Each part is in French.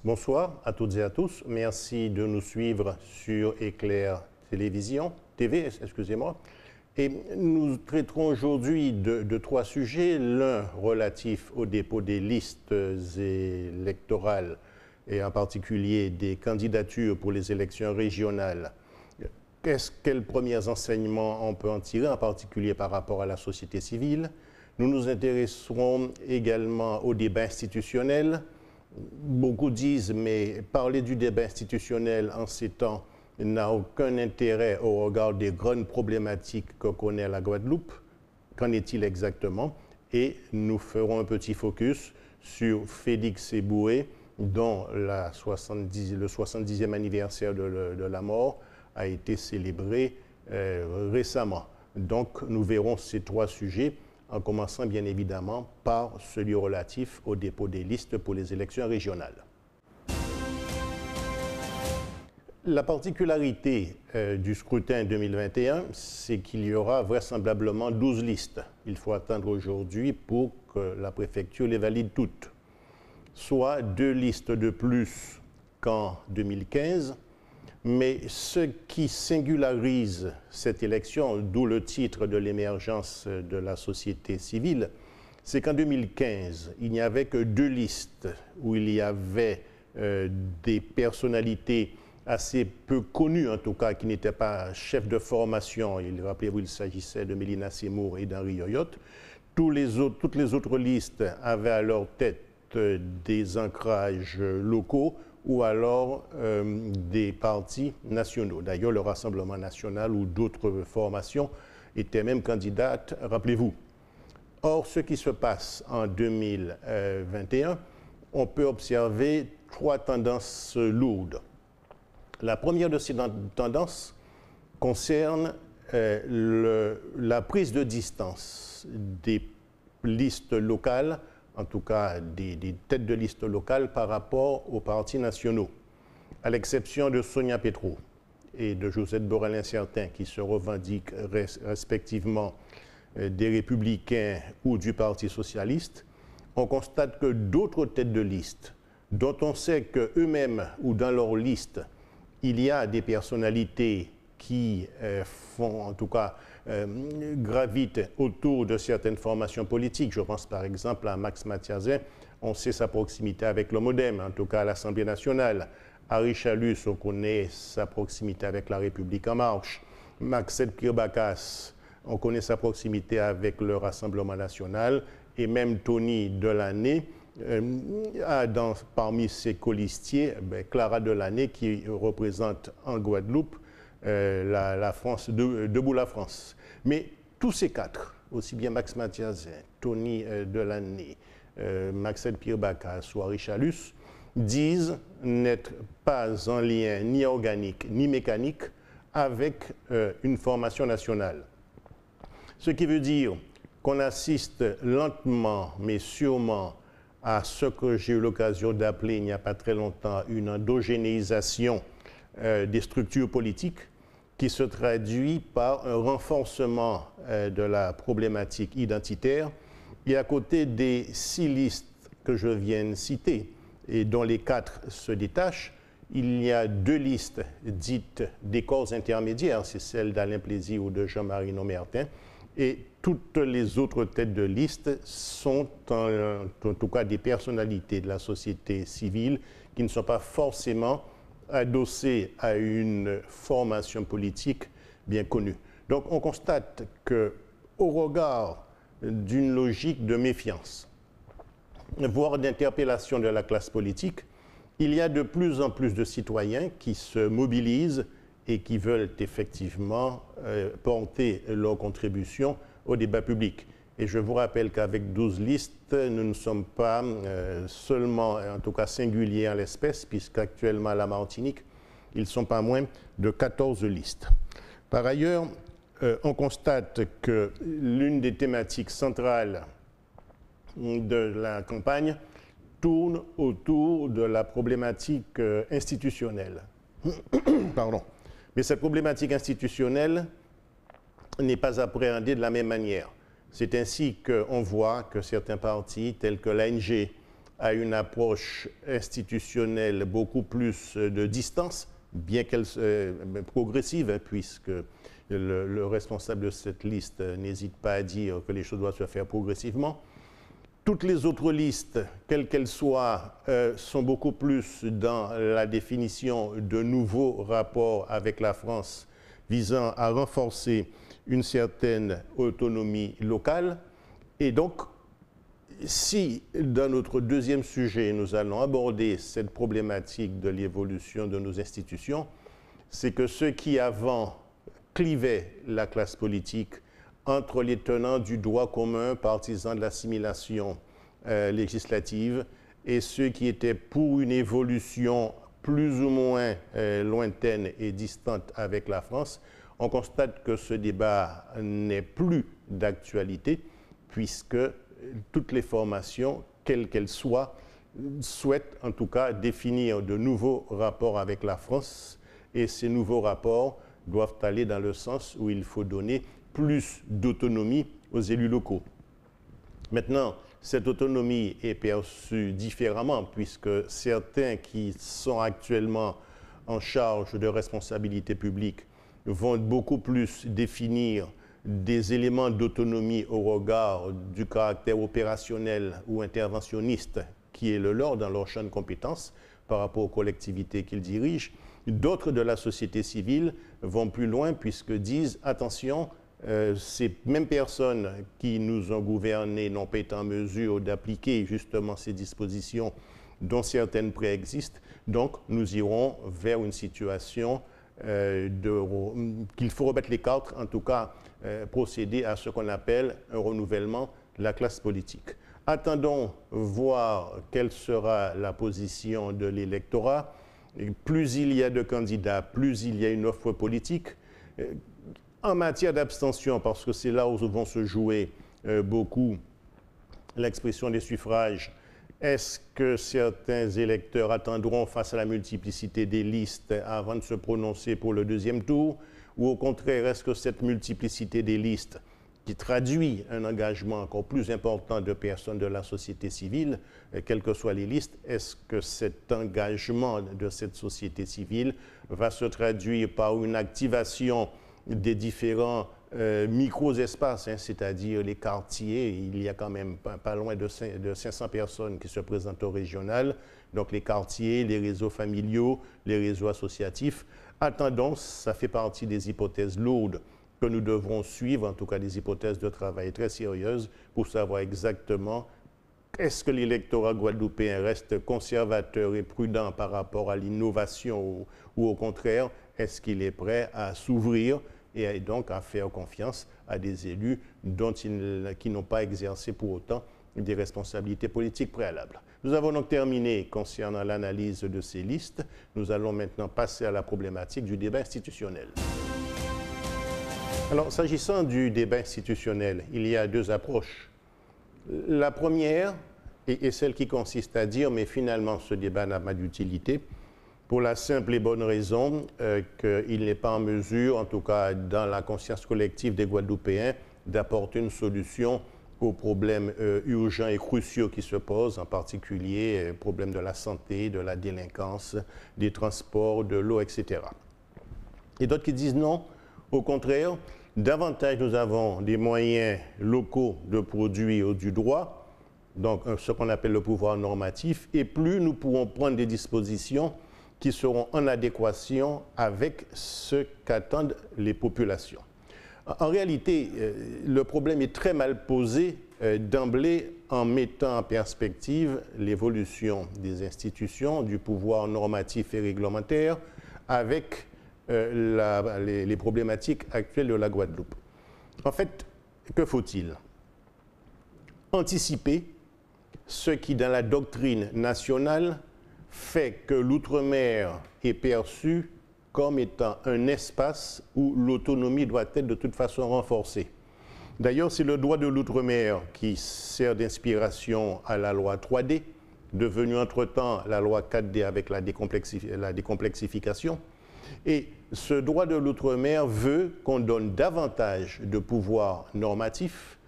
Bonsoir à toutes et à tous. Merci de nous suivre sur Éclair TV, excusez-moi. Et nous traiterons aujourd'hui de trois sujets. L'un relatif au dépôt des listes électorales et en particulier des candidatures pour les élections régionales. Quels premiers enseignements on peut en tirer, en particulier par rapport à la société civile? Nous nous intéresserons également au débat institutionnel. Beaucoup disent, mais parler du débat institutionnel en ces temps n'a aucun intérêt au regard des grandes problématiques que connaît la Guadeloupe. Qu'en est-il exactement? Et nous ferons un petit focus sur Félix Eboué, dont le 70e anniversaire de la mort a été célébré récemment. Donc nous verrons ces trois sujets, en commençant bien évidemment par celui relatif au dépôt des listes pour les élections régionales. La particularité du scrutin 2021, c'est qu'il y aura vraisemblablement 12 listes. Il faut attendre aujourd'hui pour que la préfecture les valide toutes, soit 2 listes de plus qu'en 2015. Mais ce qui singularise cette élection, d'où le titre de l'émergence de la société civile, c'est qu'en 2015, il n'y avait que 2 listes où il y avait des personnalités assez peu connues, en tout cas, qui n'étaient pas chefs de formation. Rappelez-vous, il s'agissait de Mélina Seymour et d'Henri Yoyotte. Toutes les autres listes avaient à leur tête des ancrages locaux ou alors des partis nationaux. D'ailleurs, le Rassemblement national ou d'autres formations étaient même candidates, rappelez-vous. Or, ce qui se passe en 2021, on peut observer 3 tendances lourdes. La première de ces tendances concerne la prise de distance des listes locales, en tout cas des têtes de liste locales par rapport aux partis nationaux, à l'exception de Sonia Petro et de Josette Borel-Incertain, qui se revendiquent respectivement des Républicains ou du Parti socialiste. On constate que d'autres têtes de liste, dont on sait qu'eux-mêmes ou dans leur liste, il y a des personnalités qui font, en tout cas, gravitent autour de certaines formations politiques. Je pense par exemple à Max Mathiazin, on sait sa proximité avec le MODEM, en tout cas à l'Assemblée nationale. Harry Chalus, on connaît sa proximité avec La République en marche. Maxette Kirbacas, on connaît sa proximité avec le Rassemblement national. Et même Tony Delaney a parmi ses colistiers Clara Delaney qui représente en Guadeloupe la France, Debout la France. Mais tous ces 4, aussi bien Max Mathiazin, Tony Delaney, Maxette Kirbacas ou Harry Chalus, disent n'être pas en lien ni organique ni mécanique avec une formation nationale. Ce qui veut dire qu'on assiste lentement mais sûrement à ce que j'ai eu l'occasion d'appeler il n'y a pas très longtemps une endogénéisation des structures politiques qui se traduit par un renforcement de la problématique identitaire. Et à côté des 6 listes que je viens de citer, et dont les 4 se détachent, il y a 2 listes dites des corps intermédiaires, c'est celle d'Alain Plaisir ou de Jean-Marie Nomertin, et toutes les autres têtes de liste sont en tout cas des personnalités de la société civile qui ne sont pas forcément adossées à une formation politique bien connue. Donc on constate qu'au regard d'une logique de méfiance, voire d'interpellation de la classe politique, il y a de plus en plus de citoyens qui se mobilisent et qui veulent effectivement porter leur contribution au débat public. Et je vous rappelle qu'avec 12 listes, nous ne sommes pas seulement, en tout cas singuliers en l'espèce, puisqu'actuellement à la Martinique, ils ne sont pas moins de 14 listes. Par ailleurs, on constate que l'une des thématiques centrales de la campagne tourne autour de la problématique institutionnelle. Pardon. Mais cette problématique institutionnelle n'est pas appréhendée de la même manière. C'est ainsi qu'on voit que certains partis, tels que l'ANG, à une approche institutionnelle beaucoup plus de distance, bien qu'elle soit progressive, hein, puisque le responsable de cette liste n'hésite pas à dire que les choses doivent se faire progressivement. Toutes les autres listes, quelles qu'elles soient, sont beaucoup plus dans la définition de nouveaux rapports avec la France visant à renforcer une certaine autonomie locale. Et donc, si dans notre deuxième sujet, nous allons aborder cette problématique de l'évolution de nos institutions, c'est que ceux qui avant clivaient la classe politique entre les tenants du droit commun, partisans de l'assimilation législative, et ceux qui étaient pour une évolution plus ou moins lointaine et distante avec la France, on constate que ce débat n'est plus d'actualité, puisque toutes les formations, quelles qu'elles soient, souhaitent en tout cas définir de nouveaux rapports avec la France, et ces nouveaux rapports doivent aller dans le sens où il faut donner plus d'autonomie aux élus locaux. Maintenant, cette autonomie est perçue différemment, puisque certains qui sont actuellement en charge de responsabilités publiques vont beaucoup plus définir des éléments d'autonomie au regard du caractère opérationnel ou interventionniste qui est le leur dans leur champ de compétences par rapport aux collectivités qu'ils dirigent. D'autres de la société civile vont plus loin puisque disent attention, ces mêmes personnes qui nous ont gouvernés n'ont pas été en mesure d'appliquer justement ces dispositions dont certaines préexistent, donc nous irons vers une situation qu'il faut remettre les cartes, en tout cas procéder à ce qu'on appelle un renouvellement de la classe politique. Attendons voir quelle sera la position de l'électorat. Plus il y a de candidats, plus il y a une offre politique. En matière d'abstention, parce que c'est là où vont se jouer beaucoup l'expression des suffrages, est-ce que certains électeurs attendront face à la multiplicité des listes avant de se prononcer pour le deuxième tour? Ou au contraire, est-ce que cette multiplicité des listes, qui traduit un engagement encore plus important de personnes de la société civile, quelles que soient les listes, est-ce que cet engagement de cette société civile va se traduire par une activation des différents micro-espaces, hein, c'est-à-dire les quartiers? Il y a quand même pas loin de 500 personnes qui se présentent au régional, donc les quartiers, les réseaux familiaux, les réseaux associatifs. Attendons, ça fait partie des hypothèses lourdes que nous devrons suivre, en tout cas des hypothèses de travail très sérieuses, pour savoir exactement est-ce que l'électorat guadeloupéen reste conservateur et prudent par rapport à l'innovation ou au contraire, est-ce qu'il est prêt à s'ouvrir et donc à faire confiance à des élus qui n'ont pas exercé pour autant des responsabilités politiques préalables. Nous avons donc terminé concernant l'analyse de ces listes. Nous allons maintenant passer à la problématique du débat institutionnel. Alors, s'agissant du débat institutionnel, il y a deux approches. La première est celle qui consiste à dire, mais finalement, ce débat n'a pas d'utilité, pour la simple et bonne raison qu'il n'est pas en mesure, en tout cas dans la conscience collective des Guadeloupéens, d'apporter une solution aux problèmes urgents et cruciaux qui se posent, en particulier problèmes de la santé, de la délinquance, des transports, de l'eau, etc. Et d'autres qui disent non, au contraire, davantage nous avons des moyens locaux de produire du droit, donc ce qu'on appelle le pouvoir normatif, et plus nous pourrons prendre des dispositions qui seront en adéquation avec ce qu'attendent les populations. En réalité, le problème est très mal posé d'emblée en mettant en perspective l'évolution des institutions, du pouvoir normatif et réglementaire avec les problématiques actuelles de la Guadeloupe. En fait, que faut-il? Anticiper ce qui, dans la doctrine nationale, fait que l'outre-mer est perçu comme étant un espace où l'autonomie doit être de toute façon renforcée. D'ailleurs, c'est le droit de l'outre-mer qui sert d'inspiration à la loi 3D, devenue entre-temps la loi 4D avec la décomplexification. Et ce droit de l'outre-mer veut qu'on donne davantage de pouvoir normatif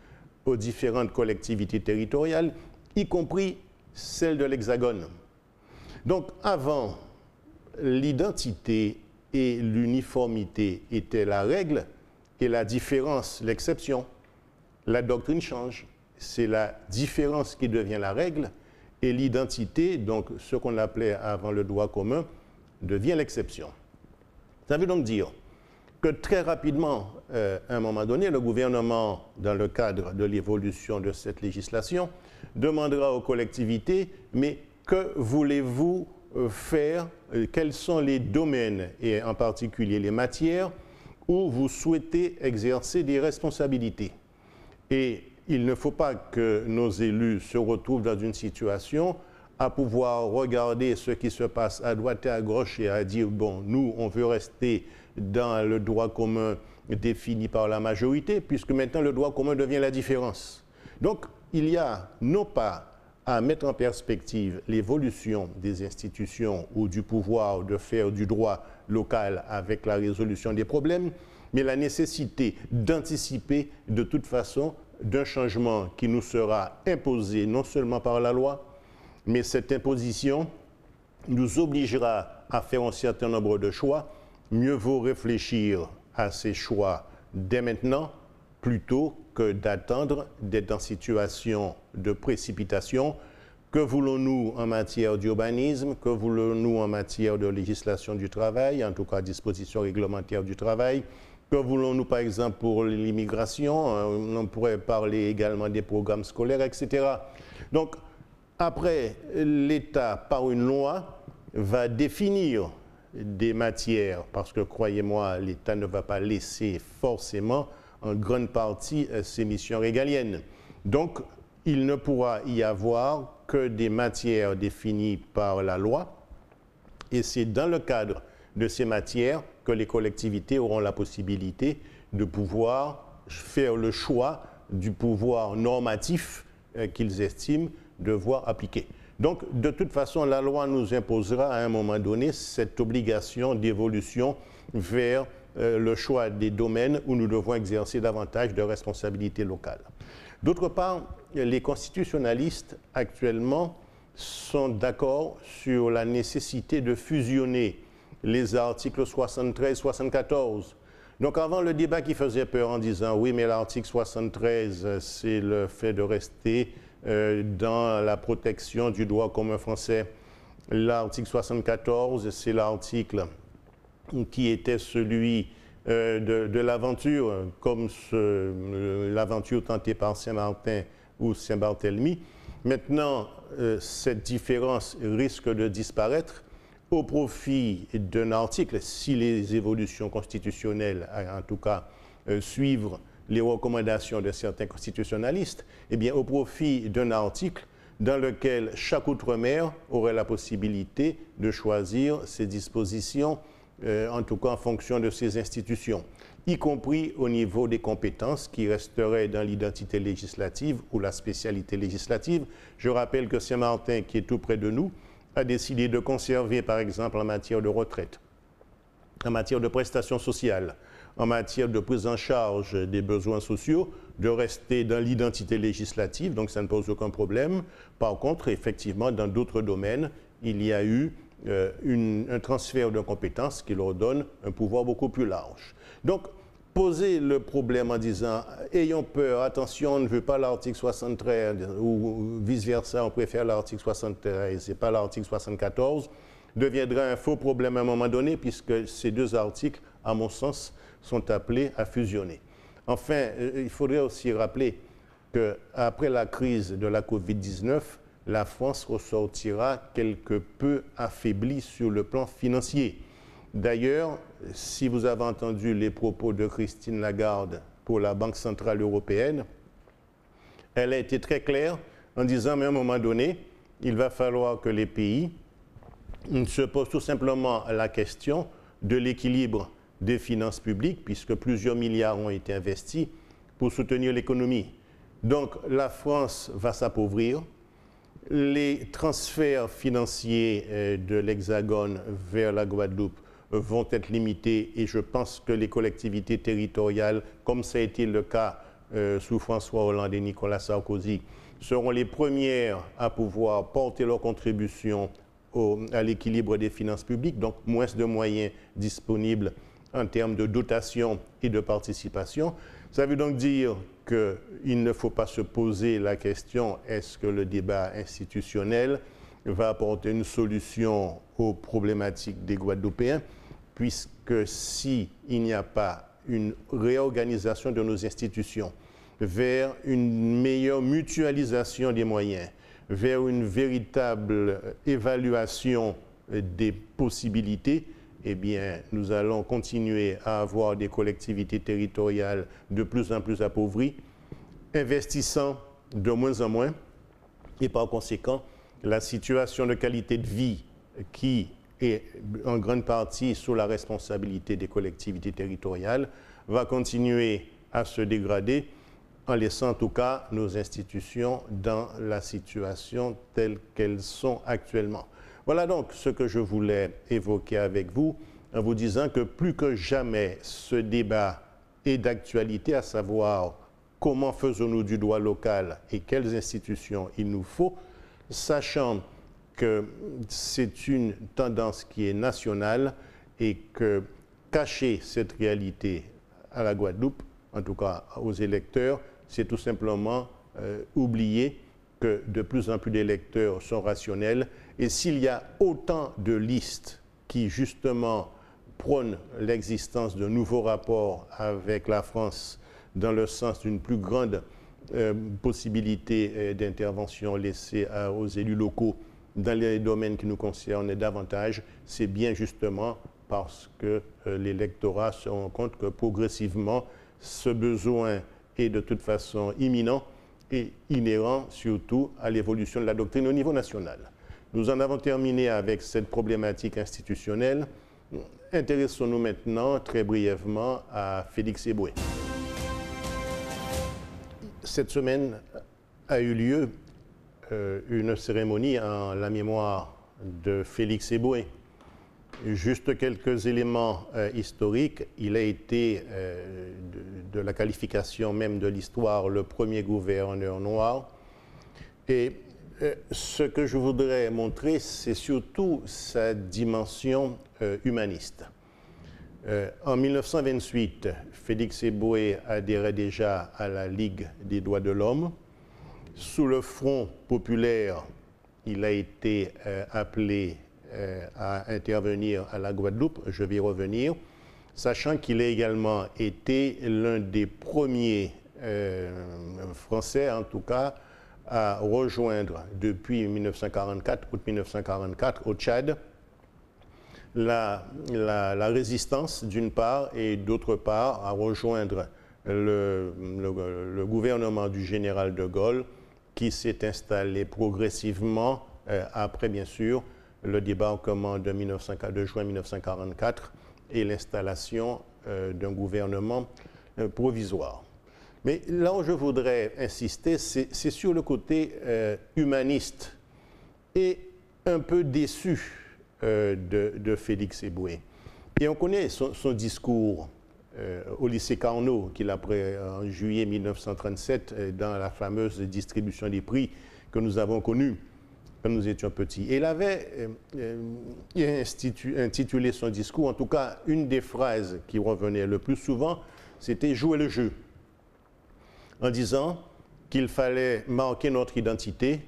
aux différentes collectivités territoriales, y compris celle de l'Hexagone. Donc avant, l'identité et l'uniformité étaient la règle et la différence l'exception. La doctrine change. C'est la différence qui devient la règle et l'identité, donc ce qu'on appelait avant le droit commun, devient l'exception. Ça veut donc dire que très rapidement, à un moment donné, le gouvernement, dans le cadre de l'évolution de cette législation, demandera aux collectivités, mais que voulez-vous faire, quels sont les domaines, et en particulier les matières, où vous souhaitez exercer des responsabilités. Et il ne faut pas que nos élus se retrouvent dans une situation à pouvoir regarder ce qui se passe à droite et à gauche et à dire, bon, nous, on veut rester dans le droit commun défini par la majorité, puisque maintenant le droit commun devient la différence. Donc, il y a non pas à mettre en perspective l'évolution des institutions ou du pouvoir de faire du droit local avec la résolution des problèmes, mais la nécessité d'anticiper de toute façon d'un changement qui nous sera imposé non seulement par la loi, mais cette imposition nous obligera à faire un certain nombre de choix. Mieux vaut réfléchir à ces choix dès maintenant plutôt que d'attendre d'être en situation de précipitation. Que voulons-nous en matière d'urbanisme? Que voulons-nous en matière de législation du travail, en tout cas dispositions réglementaires du travail? Que voulons-nous par exemple pour l'immigration? On pourrait parler également des programmes scolaires, etc. Donc, après, l'État, par une loi, va définir des matières, parce que, croyez-moi, l'État ne va pas laisser forcément en grande partie ses missions régaliennes. Donc, il ne pourra y avoir que des matières définies par la loi, et c'est dans le cadre de ces matières que les collectivités auront la possibilité de pouvoir faire le choix du pouvoir normatif qu'ils estiment devoir appliquer. Donc, de toute façon, la loi nous imposera à un moment donné cette obligation d'évolution vers le choix des domaines où nous devons exercer davantage de responsabilités locales. D'autre part, les constitutionnalistes actuellement sont d'accord sur la nécessité de fusionner les articles 73 et 74. Donc avant, le débat qui faisait peur en disant oui, mais l'article 73, c'est le fait de rester dans la protection du droit commun français. L'article 74, c'est l'article qui était celui de l'aventure, comme l'aventure tentée par Saint-Martin ou Saint-Barthélemy. Maintenant, cette différence risque de disparaître au profit d'un article, si les évolutions constitutionnelles, en tout cas, suivent les recommandations de certains constitutionnalistes, eh bien, au profit d'un article dans lequel chaque outre-mer aurait la possibilité de choisir ses dispositions, en tout cas en fonction de ses institutions, y compris au niveau des compétences qui resteraient dans l'identité législative ou la spécialité législative. Je rappelle que Saint-Martin, qui est tout près de nous, a décidé de conserver, par exemple, en matière de retraite, en matière de prestations sociales, en matière de prise en charge des besoins sociaux, de rester dans l'identité législative, donc ça ne pose aucun problème. Par contre, effectivement, dans d'autres domaines, il y a eu un transfert de compétences qui leur donne un pouvoir beaucoup plus large. Donc, poser le problème en disant « ayons peur, attention, on ne veut pas l'article 73 » ou vice-versa, on préfère l'article 73 et pas l'article 74, deviendra un faux problème à un moment donné puisque ces deux articles, à mon sens, sont appelés à fusionner. Enfin, il faudrait aussi rappeler qu'après la crise de la Covid-19, la France ressortira quelque peu affaiblie sur le plan financier. D'ailleurs, si vous avez entendu les propos de Christine Lagarde pour la Banque centrale européenne, elle a été très claire en disant, mais à un moment donné, il va falloir que les pays se posent tout simplement la question de l'équilibre des finances publiques, puisque plusieurs milliards ont été investis pour soutenir l'économie. Donc, la France va s'appauvrir. Les transferts financiers de l'Hexagone vers la Guadeloupe vont être limités et je pense que les collectivités territoriales, comme ça a été le cas sous François Hollande et Nicolas Sarkozy, seront les premières à pouvoir porter leur contribution à l'équilibre des finances publiques, donc moins de moyens disponibles en termes de dotation et de participation. Ça veut donc dire qu'il ne faut pas se poser la question est-ce que le débat institutionnel va apporter une solution aux problématiques des Guadeloupéens, puisque s'il n'y a pas une réorganisation de nos institutions vers une meilleure mutualisation des moyens, vers une véritable évaluation des possibilités, eh bien, nous allons continuer à avoir des collectivités territoriales de plus en plus appauvries, investissant de moins en moins, et par conséquent, la situation de qualité de vie qui est en grande partie sous la responsabilité des collectivités territoriales va continuer à se dégrader, en laissant en tout cas nos institutions dans la situation telle qu'elles sont actuellement. Voilà donc ce que je voulais évoquer avec vous, en vous disant que plus que jamais ce débat est d'actualité, à savoir comment faisons-nous du droit local et quelles institutions il nous faut, sachant que c'est une tendance qui est nationale et que cacher cette réalité à la Guadeloupe, en tout cas aux électeurs, c'est tout simplement oublier que de plus en plus d'électeurs sont rationnels. Et s'il y a autant de listes qui, justement, prônent l'existence de nouveaux rapports avec la France dans le sens d'une plus grande possibilité d'intervention laissée aux élus locaux dans les domaines qui nous concernent davantage, c'est bien justement parce que l'électorat se rend compte que progressivement, ce besoin est de toute façon imminent et inhérent surtout à l'évolution de la doctrine au niveau national. Nous en avons terminé avec cette problématique institutionnelle. Intéressons-nous maintenant très brièvement à Félix Eboué. Cette semaine a eu lieu une cérémonie en la mémoire de Félix Eboué. Juste quelques éléments historiques. Il a été, de la qualification même de l'histoire, le premier gouverneur noir. Et ce que je voudrais montrer, c'est surtout sa dimension humaniste. En 1928, Félix Eboué adhérait déjà à la Ligue des droits de l'homme. Sous le Front populaire, il a été appelé à intervenir à la Guadeloupe, je vais y revenir, sachant qu'il a également été l'un des premiers Français, en tout cas, à rejoindre depuis 1944, août 1944, au Tchad, la résistance d'une part et d'autre part à rejoindre le gouvernement du général de Gaulle qui s'est installé progressivement après, bien sûr, le débarquement de juin 1944 et l'installation d'un gouvernement provisoire. Mais là où je voudrais insister, c'est sur le côté humaniste et un peu déçu de Félix Eboué. Et on connaît son discours au lycée Carnot qu'il a pris en juillet 1937 dans la fameuse distribution des prix que nous avons connue quand nous étions petits. Et il avait intitulé son discours, en tout cas une des phrases qui revenait le plus souvent, c'était « jouer le jeu », en disant qu'il fallait marquer notre identité,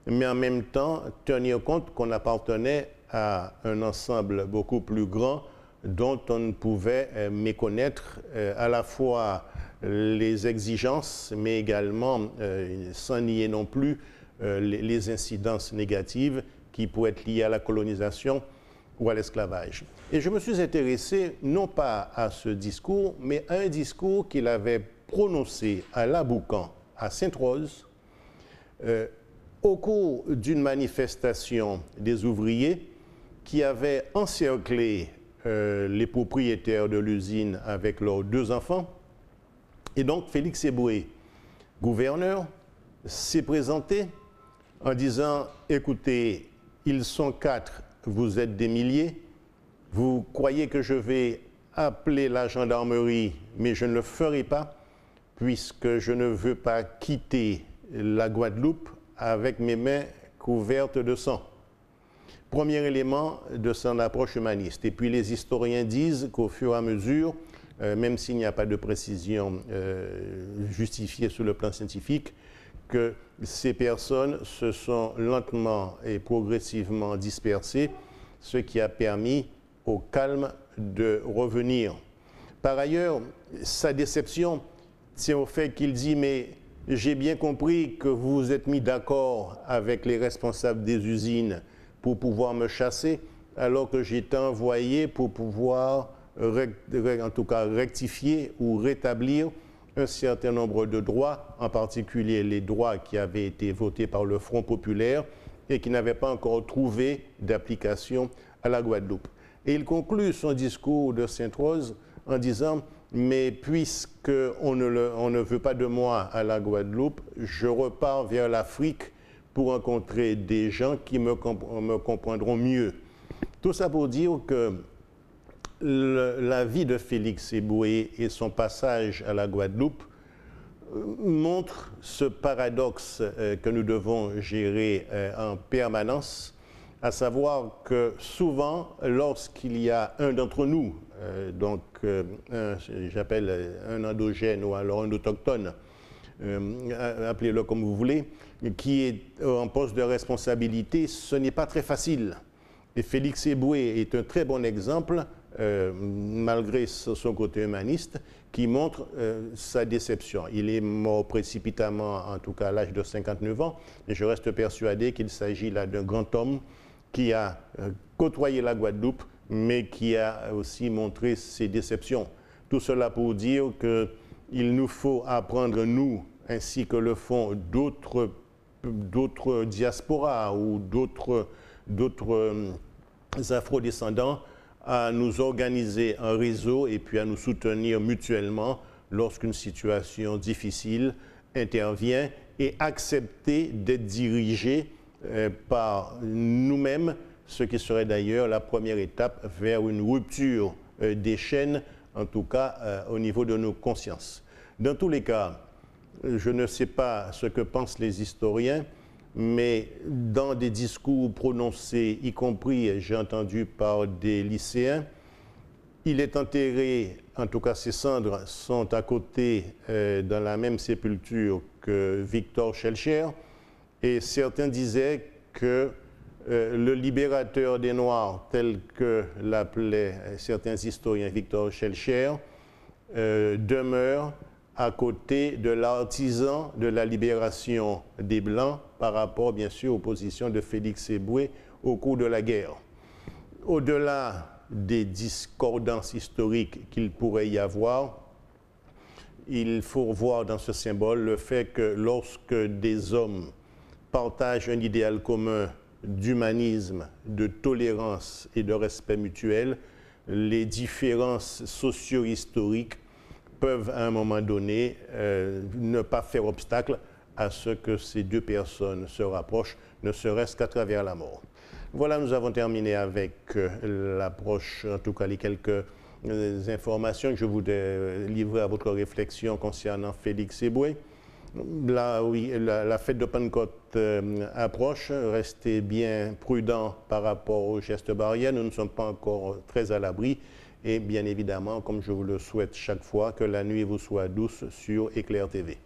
mais en même temps tenir compte qu'on appartenait à un ensemble beaucoup plus grand dont on ne pouvait méconnaître à la fois les exigences, mais également, sans nier non plus, les incidences négatives qui pourraient être liées à la colonisation ou à l'esclavage. Et je me suis intéressé non pas à ce discours, mais à un discours qu'il avait prononcé à Laboucan, à Sainte-Rose, au cours d'une manifestation des ouvriers qui avaient encerclé les propriétaires de l'usine avec leurs 2 enfants. Et donc Félix Eboué, gouverneur, s'est présenté en disant « Écoutez, ils sont 4, vous êtes des milliers, vous croyez que je vais appeler la gendarmerie, mais je ne le ferai pas, puisque je ne veux pas quitter la Guadeloupe avec mes mains couvertes de sang. Premier élément de son approche humaniste. Et puis les historiens disent qu'au fur et à mesure, même s'il n'y a pas de précision justifiée sur le plan scientifique, que ces personnes se sont lentement et progressivement dispersées, ce qui a permis au calme de revenir. Par ailleurs, sa déception tient au fait qu'il dit « mais j'ai bien compris que vous vous êtes mis d'accord avec les responsables des usines pour pouvoir me chasser, alors que j'étais envoyé pour pouvoir en tout cas rectifier ou rétablir un certain nombre de droits, en particulier les droits qui avaient été votés par le Front populaire et qui n'avaient pas encore trouvé d'application à la Guadeloupe. » Et il conclut son discours de Sainte-Rose en disant « mais puisqu'on ne veut pas de moi à la Guadeloupe, je repars vers l'Afrique pour rencontrer des gens qui me comprendront mieux. » Tout ça pour dire que la vie de Félix Eboué et son passage à la Guadeloupe montrent ce paradoxe que nous devons gérer en permanence, à savoir que souvent, lorsqu'il y a un d'entre nous, j'appelle un endogène ou alors un autochtone, appelez-le comme vous voulez, qui est en poste de responsabilité, ce n'est pas très facile. Et Félix Eboué est un très bon exemple, malgré son côté humaniste, qui montre sa déception. Il est mort précipitamment, en tout cas à l'âge de 59 ans, et je reste persuadé qu'il s'agit là d'un grand homme qui a côtoyé la Guadeloupe, mais qui a aussi montré ses déceptions. Tout cela pour dire qu'il nous faut apprendre, nous, ainsi que le font d'autres diasporas ou d'autres afrodescendants, à nous organiser en réseau et puis à nous soutenir mutuellement lorsqu'une situation difficile intervient et accepter d'être dirigés par nous-mêmes, ce qui serait d'ailleurs la première étape vers une rupture des chaînes, en tout cas au niveau de nos consciences. Dans tous les cas, je ne sais pas ce que pensent les historiens, mais dans des discours prononcés, y compris, j'ai entendu par des lycéens, il est enterré, en tout cas ses cendres sont à côté dans la même sépulture que Victor Schœlcher, et certains disaient que le libérateur des Noirs, tel que l'appelaient certains historiens Victor Schœlcher, demeure à côté de l'artisan de la libération des Blancs par rapport, bien sûr, aux positions de Félix Eboué au cours de la guerre. Au-delà des discordances historiques qu'il pourrait y avoir, il faut voir dans ce symbole le fait que lorsque des hommes partagent un idéal commun d'humanisme, de tolérance et de respect mutuel, les différences socio-historiques peuvent à un moment donné ne pas faire obstacle à ce que ces deux personnes se rapprochent, ne serait-ce qu'à travers la mort. Voilà, nous avons terminé avec l'approche, en tout cas les quelques informations que je voulais livrer à votre réflexion concernant Félix Eboué. Là, oui, la fête de Pentecôte approche, restez bien prudents par rapport aux gestes barrières, nous ne sommes pas encore très à l'abri. Et bien évidemment, comme je vous le souhaite chaque fois, que la nuit vous soit douce sur Éclair TV.